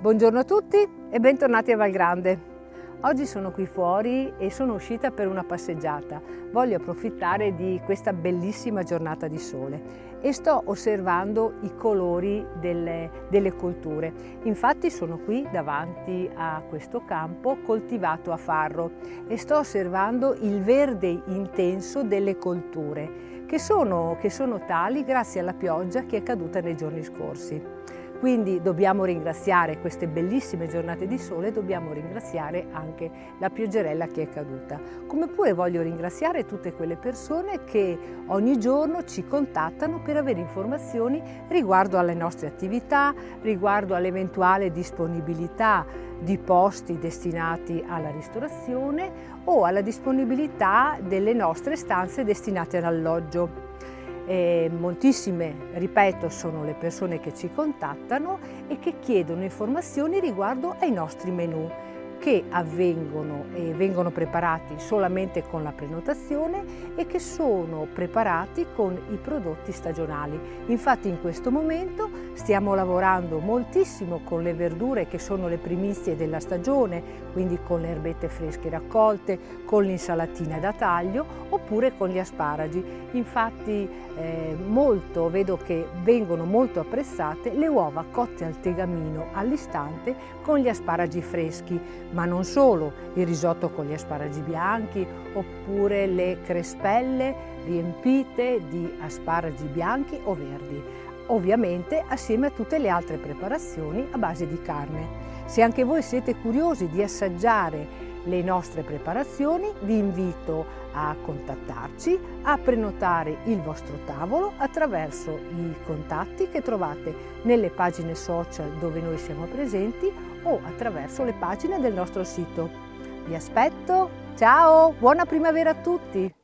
Buongiorno a tutti e bentornati a Valgrande. Oggi sono qui fuori e sono uscita per una passeggiata. Voglio approfittare di questa bellissima giornata di sole e sto osservando i colori delle colture. Infatti sono qui davanti a questo campo coltivato a farro e sto osservando il verde intenso delle colture che sono tali grazie alla pioggia che è caduta nei giorni scorsi. Quindi dobbiamo ringraziare queste bellissime giornate di sole, dobbiamo ringraziare anche la pioggerella che è caduta. Come pure voglio ringraziare tutte quelle persone che ogni giorno ci contattano per avere informazioni riguardo alle nostre attività, riguardo all'eventuale disponibilità di posti destinati alla ristorazione o alla disponibilità delle nostre stanze destinate all'alloggio. Moltissime, ripeto, sono le persone che ci contattano e che chiedono informazioni riguardo ai nostri menù che vengono preparati solamente con la prenotazione e che sono preparati con i prodotti stagionali. Infatti in questo momento stiamo lavorando moltissimo con le verdure che sono le primizie della stagione, quindi con le erbette fresche raccolte, con l'insalatina da taglio oppure con gli asparagi. Infatti vedo che vengono molto apprezzate le uova cotte al tegamino all'istante con gli asparagi freschi, ma non solo, il risotto con gli asparagi bianchi oppure le crespelle riempite di asparagi bianchi o verdi, ovviamente assieme a tutte le altre preparazioni a base di carne. Se anche voi siete curiosi di assaggiare le nostre preparazioni, vi invito a contattarci, a prenotare il vostro tavolo attraverso i contatti che trovate nelle pagine social dove noi siamo presenti o attraverso le pagine del nostro sito. Vi aspetto, ciao, buona primavera a tutti!